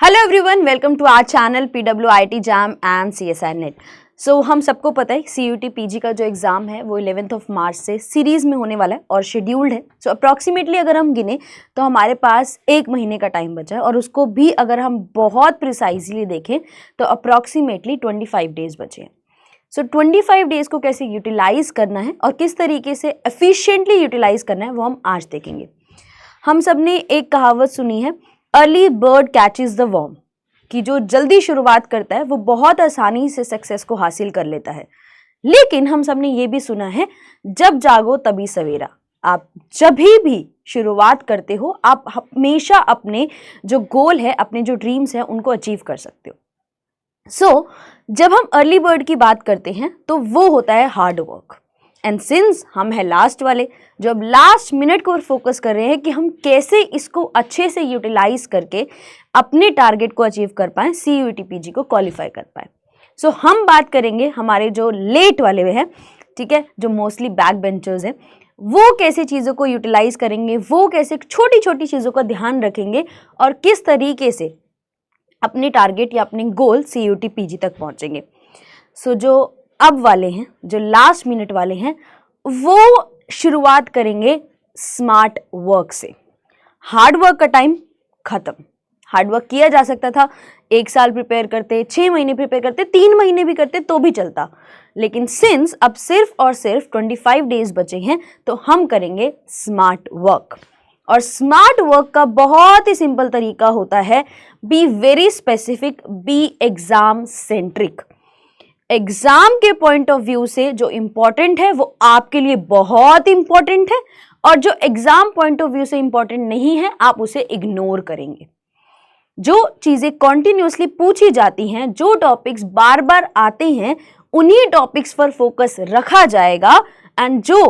Hello everyone, welcome to our channel PWIT JAM and CSI NET. So हम सबको पता है CUT PG का जो एग्ज़ाम है वो 11 मार्च से सीरीज़ में होने वाला है और शेड्यूल्ड है। सो अप्रॉक्सीमेटली अगर हम गिने तो हमारे पास 1 महीने का टाइम बचा है और उसको भी अगर हम बहुत प्रिसाइजली देखें तो अप्रॉक्सीमेटली 25 डेज़ बचे हैं। सो 25 डेज़ को कैसे यूटिलाइज़ करना है और किस तरीके से एफिशिएंटली यूटिलाइज़ करना है वो हम आज देखेंगे। हम सब ने एक कहावत सुनी है, early bird catches the worm, कि जो जल्दी शुरुआत करता है वो बहुत आसानी से सक्सेस को हासिल कर लेता है। लेकिन हम सब ने ये भी सुना है, जब जागो तभी सवेरा। आप जब भी शुरुआत करते हो आप हमेशा अपने जो गोल है, अपने जो ड्रीम्स हैं उनको अचीव कर सकते हो। सो जब हम अर्ली बर्ड की बात करते हैं तो वो होता है हार्ड वर्क। एंड सिंस हम हैं लास्ट वाले, जो अब लास्ट मिनट को फोकस कर रहे हैं कि हम कैसे इसको अच्छे से यूटिलाइज करके अपने टारगेट को अचीव कर पाएं, CUT PG को क्वालिफाई कर पाएं। सो हम बात करेंगे हमारे जो लेट वाले हैं, ठीक है, जो मोस्टली बैक बेंचर्स हैं, वो कैसे चीज़ों को यूटिलाइज करेंगे, वो कैसे छोटी छोटी चीज़ों का ध्यान रखेंगे और किस तरीके से अपने टारगेट या अपने गोल CUT PG तक पहुँचेंगे। सो जो अब वाले हैं, जो लास्ट मिनट वाले हैं, वो शुरुआत करेंगे स्मार्ट वर्क से। हार्ड वर्क का टाइम खत्म। हार्ड वर्क किया जा सकता था, 1 साल प्रिपेयर करते, 6 महीने प्रिपेयर करते, 3 महीने भी करते तो भी चलता। लेकिन सिंस अब सिर्फ और सिर्फ 25 डेज बचे हैं तो हम करेंगे स्मार्ट वर्क। और स्मार्ट वर्क का बहुत ही सिंपल तरीका होता है, be very specific, be exam centric. Exam के पॉइंट ऑफ व्यू से जो इंपॉर्टेंट है वो आपके लिए बहुत इंपॉर्टेंट है, और जो एग्जाम पॉइंट ऑफ व्यू से इंपॉर्टेंट नहीं है आप उसे इग्नोर करेंगे। जो चीजें कॉन्टिन्यूसली पूछी जाती हैं, जो टॉपिक्स बार बार आते हैं, उन्हीं टॉपिक्स पर फोकस रखा जाएगा। एंड जो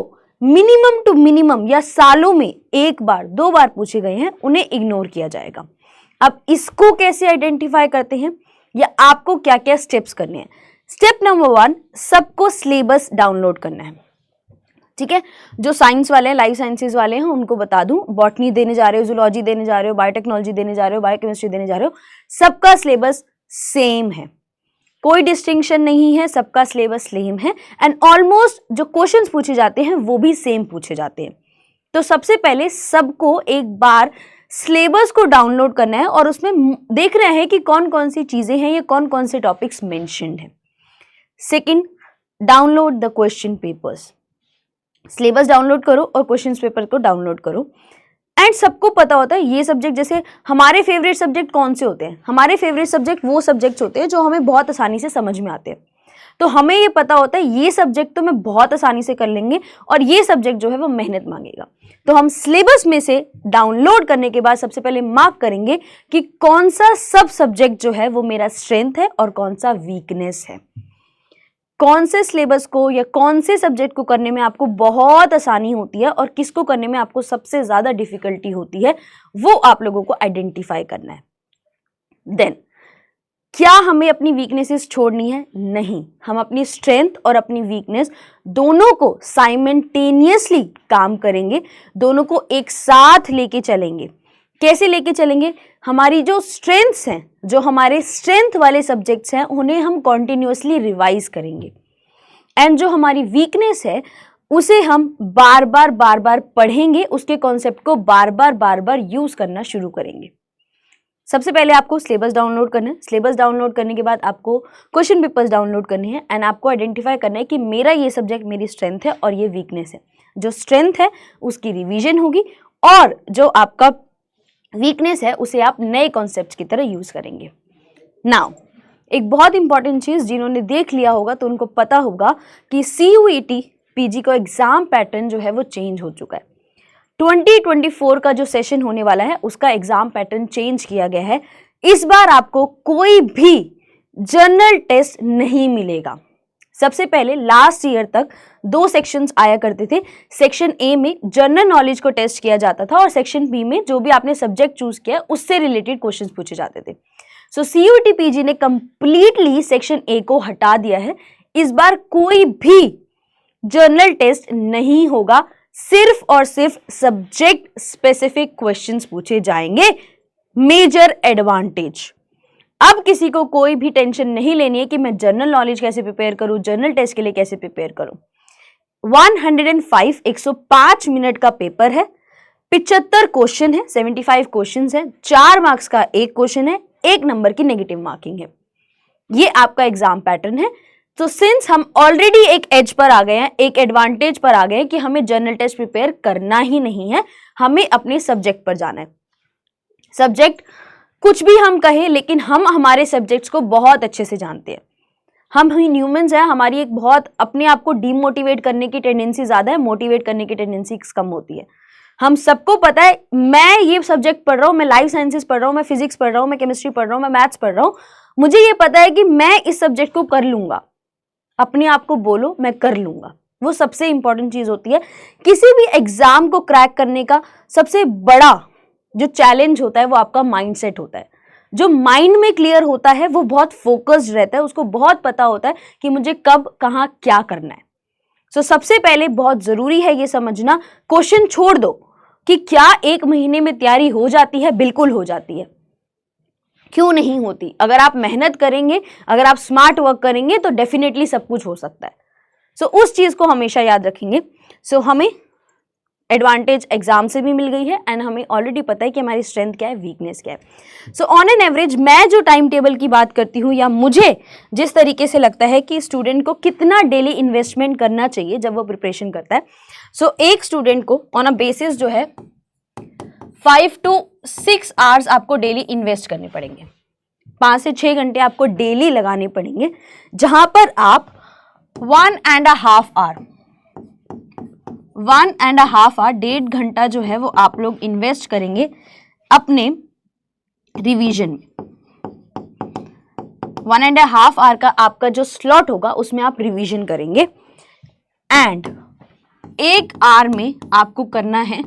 मिनिमम टू मिनिमम या सालों में 1 बार 2 बार पूछे गए हैं उन्हें इग्नोर किया जाएगा। अब इसको कैसे आइडेंटिफाई करते हैं या आपको क्या क्या स्टेप्स करने हैं। स्टेप नंबर 1, सबको सिलेबस डाउनलोड करना है। ठीक है, जो साइंस वाले हैं, लाइफ साइंसेज वाले हैं, उनको बता दूं, बॉटनी देने जा रहे हो, जूलॉजी देने जा रहे हो, बायोटेक्नोलॉजी देने जा रहे हो, बायोकेमिस्ट्री देने जा रहे हो, सबका सिलेबस सेम है, कोई डिस्टिंक्शन नहीं है, सबका सिलेबस सेम है। एंड ऑलमोस्ट जो क्वेश्चंस पूछे जाते हैं वो भी सेम पूछे जाते हैं। तो सबसे पहले सबको एक बार सिलेबस को डाउनलोड करना है और उसमें देख रहे हैं कि कौन कौन सी चीजें हैं, ये कौन कौन से टॉपिक्स मेंशन्ड हैं। Second, download the question papers. Syllabus download करो और क्वेश्चन पेपर को डाउनलोड करो। एंड सबको पता होता है ये सब्जेक्ट, जैसे हमारे फेवरेट सब्जेक्ट कौन से होते हैं, हमारे फेवरेट सब्जेक्ट वो सब्जेक्ट्स होते हैं जो हमें बहुत आसानी से समझ में आते हैं। तो हमें ये पता होता है ये सब्जेक्ट तो मैं बहुत आसानी से कर लेंगे और ये सब्जेक्ट जो है वो मेहनत मांगेगा। तो हम सिलेबस में से डाउनलोड करने के बाद सबसे पहले मार्क करेंगे कि कौन सा सब सब्जेक्ट जो है वो मेरा स्ट्रेंथ है और कौन सा वीकनेस है। कौन से सिलेबस को या कौन से सब्जेक्ट को करने में आपको बहुत आसानी होती है और किसको करने में आपको सबसे ज़्यादा डिफिकल्टी होती है, वो आप लोगों को आइडेंटिफाई करना है। देन क्या हमें अपनी वीकनेसेस छोड़नी है? नहीं, हम अपनी स्ट्रेंथ और अपनी वीकनेस दोनों को साइमल्टेनियसली काम करेंगे, दोनों को एक साथ लेके चलेंगे। कैसे लेके चलेंगे? हमारी जो स्ट्रेंथ्स हैं, जो हमारे स्ट्रेंथ वाले सब्जेक्ट्स हैं, उन्हें हम कॉन्टिन्यूसली रिवाइज करेंगे। एंड जो हमारी वीकनेस है उसे हम बार बार पढ़ेंगे, उसके कॉन्सेप्ट को बार बार यूज करना शुरू करेंगे। सबसे पहले आपको सिलेबस डाउनलोड करना है। सिलेबस डाउनलोड करने के बाद आपको क्वेश्चन पेपर्स डाउनलोड करने हैं एंड आपको आइडेंटिफाई करना है कि मेरा ये सब्जेक्ट मेरी स्ट्रेंथ है और ये वीकनेस है। जो स्ट्रेंथ है उसकी रिवीजन होगी और जो आपका वीकनेस है उसे आप नए कॉन्सेप्ट्स की तरह यूज करेंगे। नाउ एक बहुत इंपॉर्टेंट चीज, जिन्होंने देख लिया होगा तो उनको पता होगा कि CUT PG का एग्जाम पैटर्न जो है वो चेंज हो चुका है। 2024 का जो सेशन होने वाला है उसका एग्जाम पैटर्न चेंज किया गया है। इस बार आपको कोई भी जनरल टेस्ट नहीं मिलेगा। सबसे पहले लास्ट ईयर तक 2 सेक्शंस आया करते थे। सेक्शन A में जनरल नॉलेज को टेस्ट किया जाता था और सेक्शन B में जो भी आपने सब्जेक्ट चूज किया उससे रिलेटेड क्वेश्चंस पूछे जाते थे। सो CUT PG ने कंप्लीटली सेक्शन A को हटा दिया है। इस बार कोई भी जनरल टेस्ट नहीं होगा, सिर्फ और सिर्फ सब्जेक्ट स्पेसिफिक क्वेश्चंस पूछे जाएंगे। मेजर एडवांटेज, अब किसी को कोई भी टेंशन नहीं लेनी है कि मैं जनरल नॉलेज कैसे प्रिपेयर करूं, जनरल टेस्ट के लिए कैसे प्रिपेयर करूं। 105 मिनट का पेपर है, 75 क्वेश्चन है, 75 क्वेश्चन है, 4 मार्क्स का एक क्वेश्चन है, 1 नंबर की नेगेटिव मार्किंग है। ये आपका एग्जाम पैटर्न है। तो सिंस हम ऑलरेडी एक एज पर आ गए हैं, एक एडवांटेज पर आ गए हैं कि हमें जनरल टेस्ट प्रिपेयर करना ही नहीं है, हमें अपने सब्जेक्ट पर जाना है। सब्जेक्ट कुछ भी हम कहें, लेकिन हम हमारे सब्जेक्ट्स को बहुत अच्छे से जानते हैं। हम ही ह्यूमंस हैं, हमारी एक बहुत अपने आप को डीमोटिवेट करने की टेंडेंसी ज्यादा है, मोटिवेट करने की टेंडेंसी कम होती है। हम सबको पता है मैं ये सब्जेक्ट पढ़ रहा हूँ, मैं लाइफ साइंसेस पढ़ रहा हूँ, मैं फिजिक्स पढ़ रहा हूँ, मैं केमिस्ट्री पढ़ रहा हूँ, मैं मैथ्स पढ़ रहा हूँ, मुझे ये पता है कि मैं इस सब्जेक्ट को कर लूंगा। अपने आप को बोलो मैं कर लूंगा, वो सबसे इंपॉर्टेंट चीज होती है। किसी भी एग्जाम को क्रैक करने का सबसे बड़ा जो चैलेंज होता है वो आपका माइंडसेट होता है। जो माइंड में क्लियर होता है वो बहुत फोकस्ड रहता है, उसको बहुत पता होता है कि मुझे कब कहाँ क्या करना है। सो सबसे पहले बहुत जरूरी है ये समझना, क्वेश्चन छोड़ दो कि क्या 1 महीने में तैयारी हो जाती है, बिल्कुल हो जाती है। क्यों नहीं होती? अगर आप मेहनत करेंगे, अगर आप स्मार्ट वर्क करेंगे तो डेफिनेटली सब कुछ हो सकता है। सो उस चीज को हमेशा याद रखेंगे। सो हमें एडवांटेज एग्जाम से भी मिल गई है एंड हमें ऑलरेडी पता है कि हमारी स्ट्रेंथ क्या है, वीकनेस क्या है। सो ऑन एन एवरेज मैं जो टाइम टेबल की बात करती हूँ या मुझे जिस तरीके से लगता है कि स्टूडेंट को कितना डेली इन्वेस्टमेंट करना चाहिए जब वो प्रिपरेशन करता है। सो एक स्टूडेंट को ऑन अ बेसिस जो है 5 to 6 आवर्स आपको डेली इन्वेस्ट करने पड़ेंगे। 5 से 6 घंटे आपको डेली लगाने पड़ेंगे, जहां पर आप 1.5 आवर 1.5 घंटा जो है वो आप लोग इन्वेस्ट करेंगे अपने रिवीजन में। 1.5 आवर का आपका जो स्लॉट होगा उसमें आप रिवीजन करेंगे एंड 1 आवर में आपको करना है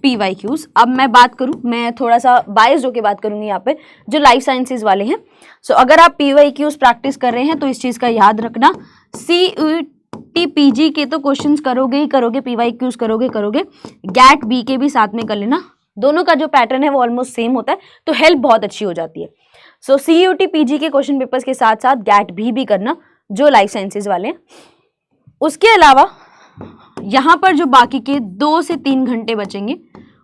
PYQs। अब मैं बात करूं, मैं थोड़ा सा बायस्ड होके बात करूंगी यहाँ पे, जो लाइफ साइंसेज वाले हैं। सो अगर आप PYQs प्रैक्टिस कर रहे हैं तो इस चीज का याद रखना, CUET PG के तो क्वेश्चंस करोगे ही करोगे, PYQs करोगे गैट बी के भी साथ में कर लेना। दोनों का जो पैटर्न है वो ऑलमोस्ट सेम होता है, तो हेल्प बहुत अच्छी हो जाती है। सो CUET PG के क्वेश्चन पेपर्स के साथ साथ गैट भी करना, जो लाइफ साइंसेज वाले हैं। उसके अलावा यहां पर जो बाकी के 2 से 3 घंटे बचेंगे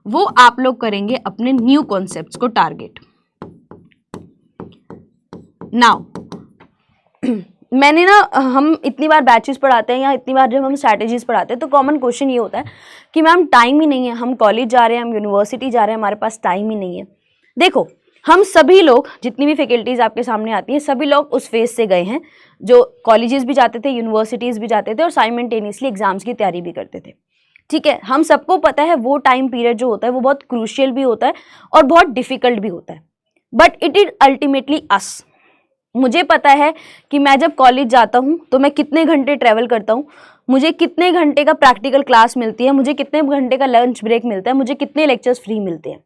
वो आप लोग करेंगे अपने न्यू कॉन्सेप्ट्स को टारगेट। नाउ मैंने ना, हम इतनी बार बैचेस पढ़ाते हैं या इतनी बार जब हम स्ट्रैटेजीज पढ़ाते हैं तो कॉमन क्वेश्चन ये होता है कि मैम टाइम ही नहीं है, हम कॉलेज जा रहे हैं, हम यूनिवर्सिटी जा रहे हैं, हमारे पास टाइम ही नहीं है। देखो, हम सभी लोग, जितनी भी फैकल्टीज आपके सामने आती हैं, सभी लोग उस फेज से गए हैं जो कॉलेजेस भी जाते थे, यूनिवर्सिटीज भी जाते थे और साइमल्टेनियसली एग्जाम्स की तैयारी भी करते थे। ठीक है, हम सबको पता है वो टाइम पीरियड जो होता है वो बहुत क्रूशियल भी होता है और बहुत डिफिकल्ट भी होता है, बट इट इज अल्टीमेटली अस। मुझे पता है कि मैं जब कॉलेज जाता हूँ तो मैं कितने घंटे ट्रेवल करता हूँ, मुझे कितने घंटे का प्रैक्टिकल क्लास मिलती है, मुझे कितने घंटे का लंच ब्रेक मिलता है, मुझे कितने लेक्चर्स फ्री मिलते हैं,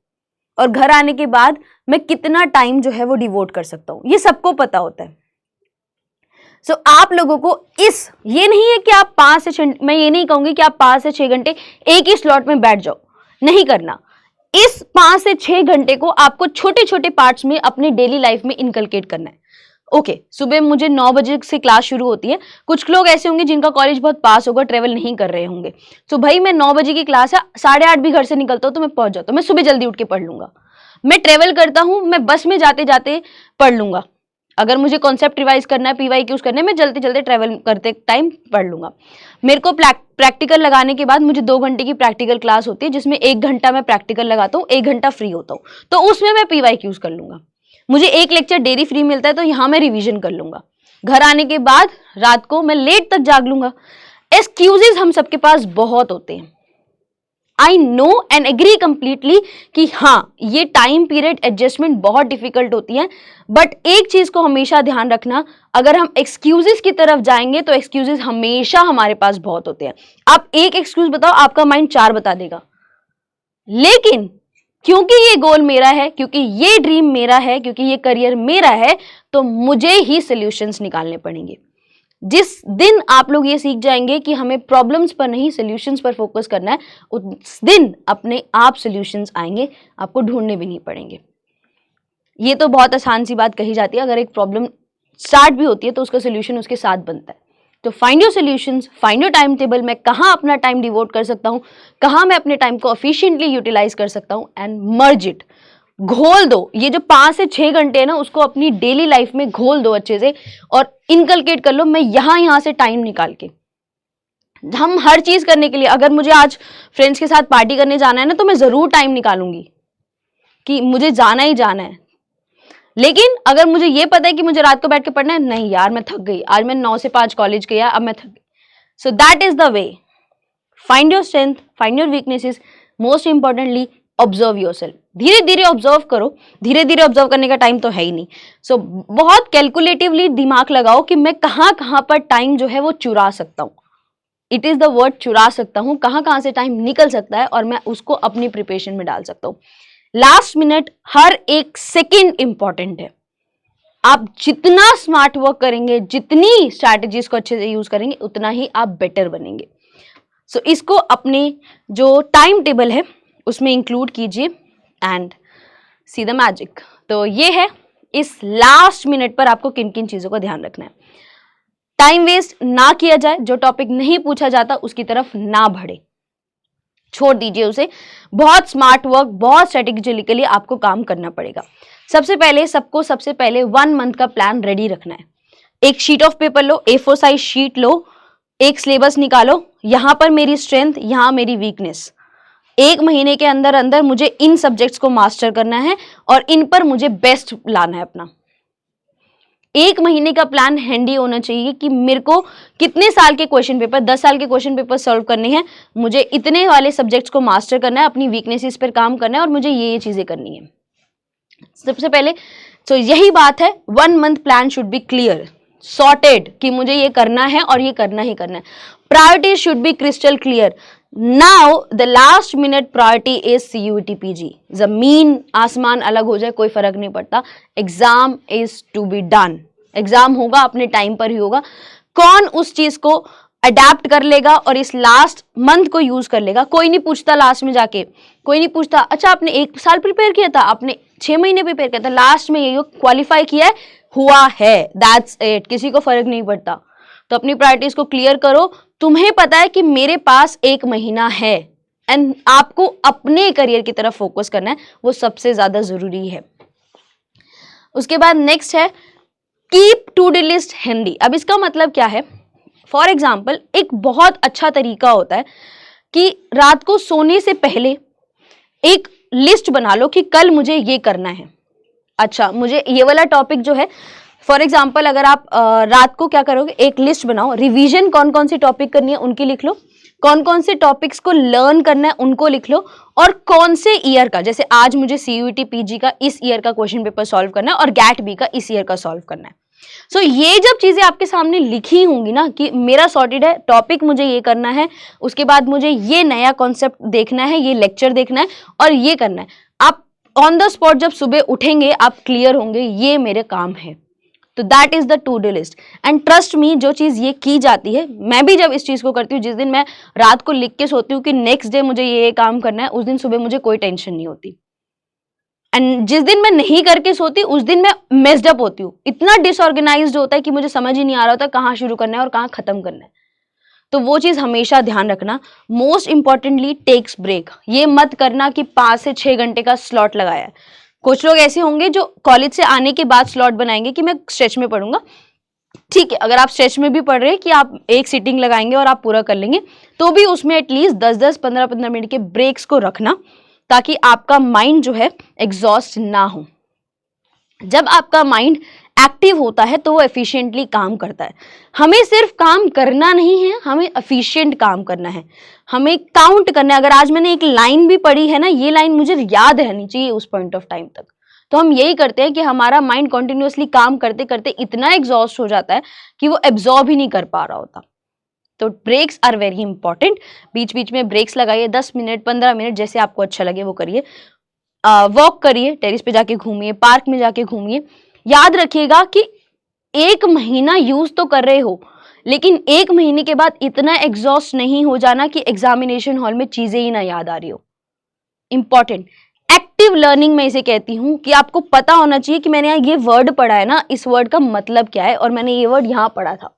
और घर आने के बाद मैं कितना टाइम जो है वो डिवोट कर सकता हूँ, ये सबको पता होता है। सो आप लोगों को ये नहीं है कि आप 5 से 6, मैं ये नहीं कहूंगी कि आप 5 से 6 घंटे एक ही स्लॉट में बैठ जाओ, नहीं करना। इस 5 से 6 घंटे को आपको छोटे छोटे पार्ट्स में अपनी डेली लाइफ में इनकलकेट करना है। ओके, सुबह मुझे 9 बजे से क्लास शुरू होती है, कुछ लोग ऐसे होंगे जिनका कॉलेज बहुत पास होगा, ट्रेवल नहीं कर रहे होंगे, तो भाई मैं 9 बजे की क्लास है, 8:30 भी घर से निकलता हूँ तो मैं पहुंच जाता हूँ, मैं सुबह जल्दी उठ के पढ़ लूंगा। मैं ट्रेवल करता हूँ, मैं बस में जाते जाते पढ़ लूंगा। अगर मुझे कॉन्सेप्ट रिवाइज करना है, PYQs करना है, मैं जल्दी जल्दी ट्रेवल करते टाइम पढ़ लूंगा। मेरे को प्रैक्टिकल लगाने के बाद मुझे 2 घंटे की प्रैक्टिकल क्लास होती है, जिसमें 1 घंटा मैं प्रैक्टिकल लगाता हूँ, 1 घंटा फ्री होता हूँ, तो उसमें मैं PYQs कर लूंगा। मुझे 1 लेक्चर डेली फ्री मिलता है तो यहाँ मैं रिवीजन कर लूंगा। घर आने के बाद रात को मैं लेट तक जाग लूंगा। एक्सक्यूजेस हम सबके पास बहुत होते हैं, I know and agree completely कि हाँ, ये टाइम पीरियड एडजस्टमेंट बहुत डिफिकल्ट होती है, बट एक चीज को हमेशा ध्यान रखना, अगर हम एक्सक्यूजेस की तरफ जाएंगे तो एक्सक्यूजेस हमेशा हमारे पास बहुत होते हैं। आप एक एक्सक्यूज बताओ, आपका माइंड 4 बता देगा, लेकिन क्योंकि ये गोल मेरा है, क्योंकि ये ड्रीम मेरा है, क्योंकि ये करियर मेरा है, तो मुझे ही सॉल्यूशंस निकालने पड़ेंगे। जिस दिन आप लोग ये सीख जाएंगे कि हमें प्रॉब्लम्स पर नहीं सॉल्यूशंस पर फोकस करना है, उस दिन अपने आप सॉल्यूशंस आएंगे, आपको ढूंढने भी नहीं पड़ेंगे। ये तो बहुत आसान सी बात कही जाती है, अगर एक प्रॉब्लम स्टार्ट भी होती है तो उसका सोल्यूशन उसके साथ बनता है। तो find your solutions, find your time table, मैं कहाँ अपना टाइम डिवोट कर सकता हूँ, कहाँ मैं अपने टाइम को एफिशिएंटली यूटिलाइज कर सकता हूँ, एंड मर्ज इट, घोल दो। ये जो 5 से 6 घंटे है ना, उसको अपनी डेली लाइफ में घोल दो अच्छे से और इनकलकेट कर लो, मैं यहाँ से टाइम निकाल के। हम हर चीज करने के लिए, अगर मुझे आज फ्रेंड्स के साथ पार्टी करने जाना है ना, तो मैं जरूर टाइम निकालूंगी कि मुझे जाना ही जाना है। लेकिन अगर मुझे ये पता है कि मुझे रात को बैठ के पढ़ना है, नहीं यार मैं थक गई, आज मैं 9 से 5 कॉलेज गया, अब मैं थक गई। So that is the way. Find your strength, find your weaknesses, most importantly observe yourself. धीरे धीरे ऑब्जर्व करो, धीरे धीरे ऑब्जर्व करने का टाइम तो है ही नहीं। सो बहुत कैलकुलेटिवली दिमाग लगाओ कि मैं कहाँ पर टाइम जो है वो चुरा सकता हूँ। इट इज द वर्ड, चुरा सकता हूँ, कहाँ से टाइम निकल सकता है और मैं उसको अपनी प्रिपरेशन में डाल सकता हूँ। लास्ट मिनट, हर एक सेकेंड इंपॉर्टेंट है। आप जितना स्मार्ट वर्क करेंगे, जितनी स्ट्रैटेजीज को अच्छे से यूज करेंगे, उतना ही आप बेटर बनेंगे। सो इसको अपने जो टाइम टेबल है उसमें इंक्लूड कीजिए एंड सी द मैजिक। तो ये है, इस लास्ट मिनट पर आपको किन किन चीजों का ध्यान रखना है। टाइम वेस्ट ना किया जाए, जो टॉपिक नहीं पूछा जाता उसकी तरफ ना बढ़े, छोड़ दीजिए उसे। बहुत स्मार्ट वर्क, बहुत स्ट्रेटेजिकली आपको काम करना पड़ेगा। सबसे पहले 1 मंथ का प्लान रेडी रखना है। एक शीट ऑफ पेपर लो, A4 साइज शीट लो, एक सिलेबस निकालो, यहां पर मेरी स्ट्रेंथ, यहां मेरी वीकनेस। 1 महीने के अंदर अंदर मुझे इन सब्जेक्ट्स को मास्टर करना है और इन पर मुझे बेस्ट लाना है अपना। 1 महीने का प्लान हैंडी होना चाहिए कि मेरे को कितने साल के क्वेश्चन पेपर, 10 साल के क्वेश्चन पेपर सॉल्व करने हैं, मुझे इतने वाले सब्जेक्ट्स को मास्टर करना है, अपनी वीकनेसेस पर काम करना है और मुझे ये चीजें करनी है। सबसे पहले तो यही बात है, 1 month plan should be clear, sorted, कि मुझे ये करना है और ये करना ही करना है। Priority should be crystal clear. Now the last minute priority is CUET PG। जमीन आसमान अलग हो जाए कोई फर्क नहीं पड़ता, exam is to be done. Exam होगा, अपने टाइम पर ही होगा। कौन उस चीज को अडेप्ट कर लेगा और इस लास्ट मंथ को यूज कर लेगा, कोई नहीं पूछता लास्ट में जाके, कोई नहीं पूछता अच्छा आपने 1 साल प्रिपेयर किया था, आपने 6 महीने प्रिपेयर किया था, लास्ट में ये क्वालिफाई किया है, हुआ है, दैट्स इट, किसी को फर्क नहीं पड़ता। तो अपनी प्रायोरिटीज को क्लियर करो। तुम्हें पता है कि मेरे पास 1 महीना है एंड आपको अपने करियर की तरफ फोकस करना है, वो सबसे ज्यादा जरूरी है। उसके बाद नेक्स्ट है keep to do list handy. अब इसका मतलब क्या है? फॉर एग्जाम्पल, एक बहुत अच्छा तरीका होता है कि रात को सोने से पहले एक लिस्ट बना लो कि कल मुझे ये करना है। अच्छा, मुझे ये वाला टॉपिक जो है, फॉर एग्जाम्पल अगर आप रात को क्या करोगे, एक लिस्ट बनाओ, रिवीजन कौन कौन सी टॉपिक करनी है उनकी लिख लो, कौन कौन से टॉपिक्स को लर्न करना है उनको लिख लो, और कौन से ईयर का, जैसे आज मुझे CUET PG का इस ईयर का क्वेश्चन पेपर सॉल्व करना है और GAT B का इस ईयर का सॉल्व करना है। सो ये जब चीजें आपके सामने लिखी होंगी ना कि मेरा सॉर्टेड है, टॉपिक मुझे ये करना है, उसके बाद मुझे ये नया कॉन्सेप्ट देखना है, ये लेक्चर देखना है और ये करना है, आप ऑन द स्पॉट जब सुबह उठेंगे आप क्लियर होंगे, ये मेरे काम है। तो that is the two do list. And trust me, जो चीज ये की जाती है, मैं भी जब इस चीज को करती हूँ, जिस दिन मैं रात को लिख के सोती हूँ कि नेक्स्ट डे मुझे ये काम करना है, उस दिन सुबह मुझे कोई टेंशन नहीं होती। एंड जिस दिन मैं नहीं करके सोती, उस दिन मैं मेस्ड अप होती हूँ, इतना डिसऑर्गेनाइज्ड होता है कि मुझे समझ ही नहीं आ रहा होता कहाँ शुरू करना है और कहाँ खत्म करना है। तो वो चीज हमेशा ध्यान रखना। Most importantly takes break. ये मत करना कि 5 से 6 घंटे का स्लॉट लगाया है। कुछ लोग ऐसे होंगे जो कॉलेज से आने के बाद स्लॉट बनाएंगे कि मैं स्ट्रेच में पढ़ूंगा। ठीक है, अगर आप स्ट्रेच में भी पढ़ रहे हैं कि आप एक सीटिंग लगाएंगे और आप पूरा कर लेंगे, तो भी उसमें एटलीस्ट 10-10, 15-15 मिनट के ब्रेक्स को रखना, ताकि आपका माइंड जो है एग्जॉस्ट ना हो। जब आपका माइंड एक्टिव होता है तो वो एफिशिएंटली काम करता है। हमें सिर्फ काम करना नहीं है, हमें एफिशिएंट काम करना है, हमें काउंट करना है। अगर आज मैंने एक लाइन भी पढ़ी है ना, ये लाइन मुझे याद रहनी चाहिए उस पॉइंट ऑफ टाइम तक। तो हम यही करते हैं कि हमारा माइंड कंटिन्यूअसली काम करते करते इतना एग्जॉस्ट हो जाता है कि वो एब्जॉर्ब ही नहीं कर पा रहा होता। तो ब्रेक्स आर वेरी इंपॉर्टेंट। बीच बीच में ब्रेक्स लगाइए, 10 मिनट, 15 मिनट, जैसे आपको अच्छा लगे वो करिए। वॉक करिए, टेरिस पे जाके घूमिए, पार्क में जाके घूमिए। याद रखिएगा कि 1 महीना यूज तो कर रहे हो, लेकिन 1 महीने के बाद इतना एग्जॉस्ट नहीं हो जाना कि एग्जामिनेशन हॉल में चीजें ही ना याद आ रही हो। इंपॉर्टेंट, एक्टिव लर्निंग में इसे कहती हूँ कि आपको पता होना चाहिए कि मैंने ये वर्ड पढ़ा है ना, इस वर्ड का मतलब क्या है और मैंने ये वर्ड यहाँ पढ़ा था।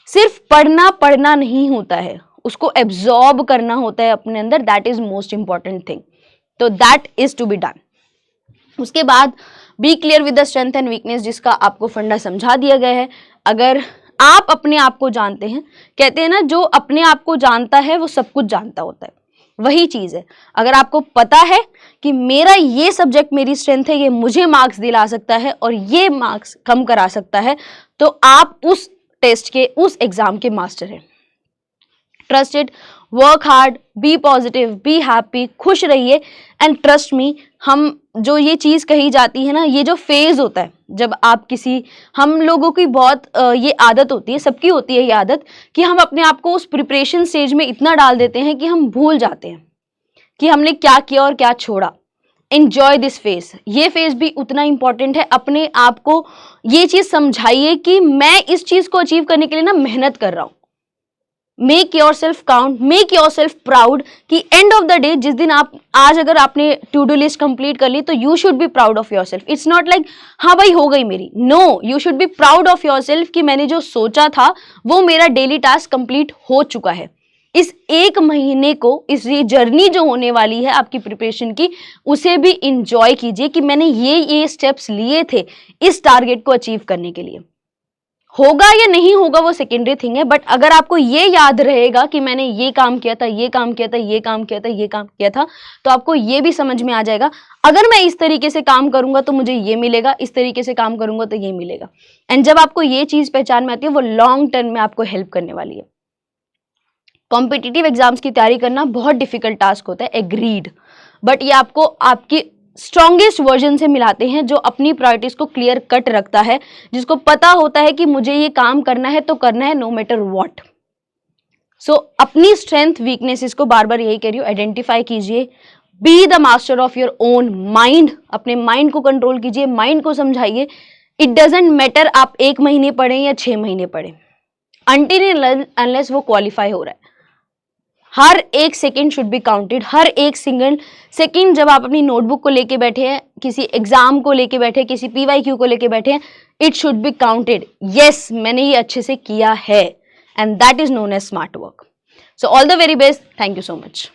सिर्फ पढ़ना नहीं होता है, उसको एब्जॉर्ब करना होता है अपने अंदर, that is most important thing. तो that is to be done. उसके बाद be clear with the strength and weakness, जिसका आपको फंडा समझा दिया गया है। अगर आप अपने आप को जानते हैं, कहते हैं ना जो अपने आप को जानता है वो सब कुछ जानता होता है, वही चीज है। अगर आपको पता है कि मेरा ये सब्जेक्ट मेरी स्ट्रेंथ है, ये मुझे मार्क्स दिला सकता है और ये मार्क्स कम करा सकता है, तो आप उस टेस्ट के, उस एग्जाम के मास्टर हैं। Trust it, work hard, be positive, be happy, खुश रहिए एंड ट्रस्ट मी। हम जो ये चीज कही जाती है ना, ये जो फेज होता है जब आप किसी, हम लोगों की बहुत ये आदत होती है, सबकी होती है ये आदत, कि हम अपने आप को उस प्रिपरेशन स्टेज में इतना डाल देते हैं कि हम भूल जाते हैं कि हमने क्या किया और क्या छोड़ा। एंजॉय दिस फेज, ये फेज भी उतना इंपॉर्टेंट है। अपने आप को ये चीज समझाइए कि मैं इस चीज को अचीव करने के लिए ना मेहनत कर रहा हूं। Make your self count, make your self proud, कि एंड ऑफ द डे जिस दिन आप, आज अगर आपने टू डू लिस्ट कंप्लीट कर ली तो you should be proud of yourself. It's not like हाँ भाई हो गई मेरी, no, you should be proud of yourself कि मैंने जो सोचा था वो मेरा डेली टास्क कंप्लीट हो चुका है। इस एक महीने को, इस ये जर्नी जो होने वाली है आपकी प्रिपरेशन की, उसे भी इंजॉय कीजिए कि मैंने ये स्टेप्स लिए थे इस टारगेट को अचीव करने के लिए। होगा या नहीं होगा वो सेकेंडरी थिंग है, बट अगर आपको ये याद रहेगा कि मैंने ये काम किया था, ये काम किया था, ये काम किया था, ये काम किया था, तो आपको ये भी समझ में आ जाएगा, अगर मैं इस तरीके से काम करूंगा तो मुझे ये मिलेगा, इस तरीके से काम करूंगा तो ये मिलेगा। एंड जब आपको ये चीज पहचान में आती है, वो लॉन्ग टर्म में आपको हेल्प करने वाली है। कॉम्पिटिटिव एग्जाम्स की तैयारी करना बहुत डिफिकल्ट टास्क होता है, एग्रीड, बट ये आपको आपकी स्ट्रॉन्गेस्ट वर्जन से मिलाते हैं जो अपनी प्रायोरिटीज को क्लियर कट रखता है, जिसको पता होता है कि मुझे ये काम करना है तो करना है, नो मैटर व्हाट। सो अपनी स्ट्रेंथ वीकनेसेस को बार बार यही कह रही हूँ, आइडेंटिफाई कीजिए, be the master of your own mind, अपने माइंड को कंट्रोल कीजिए, माइंड को समझाइए। इट डजेंट मैटर आप 1 महीने पढ़े या 6 महीने पढ़े, अनटिल अनलेस वो क्वालिफाई हो रहा है। हर एक सेकेंड शुड बी काउंटेड, हर एक सिंगल सेकेंड जब आप अपनी नोटबुक को लेके बैठे हैं, किसी एग्जाम को लेके बैठे हैं, किसी PYQ को लेके बैठे हैं, it should be counted. Yes, मैंने ये अच्छे से किया है, and that is known as smart work. So all the very best, thank you so much.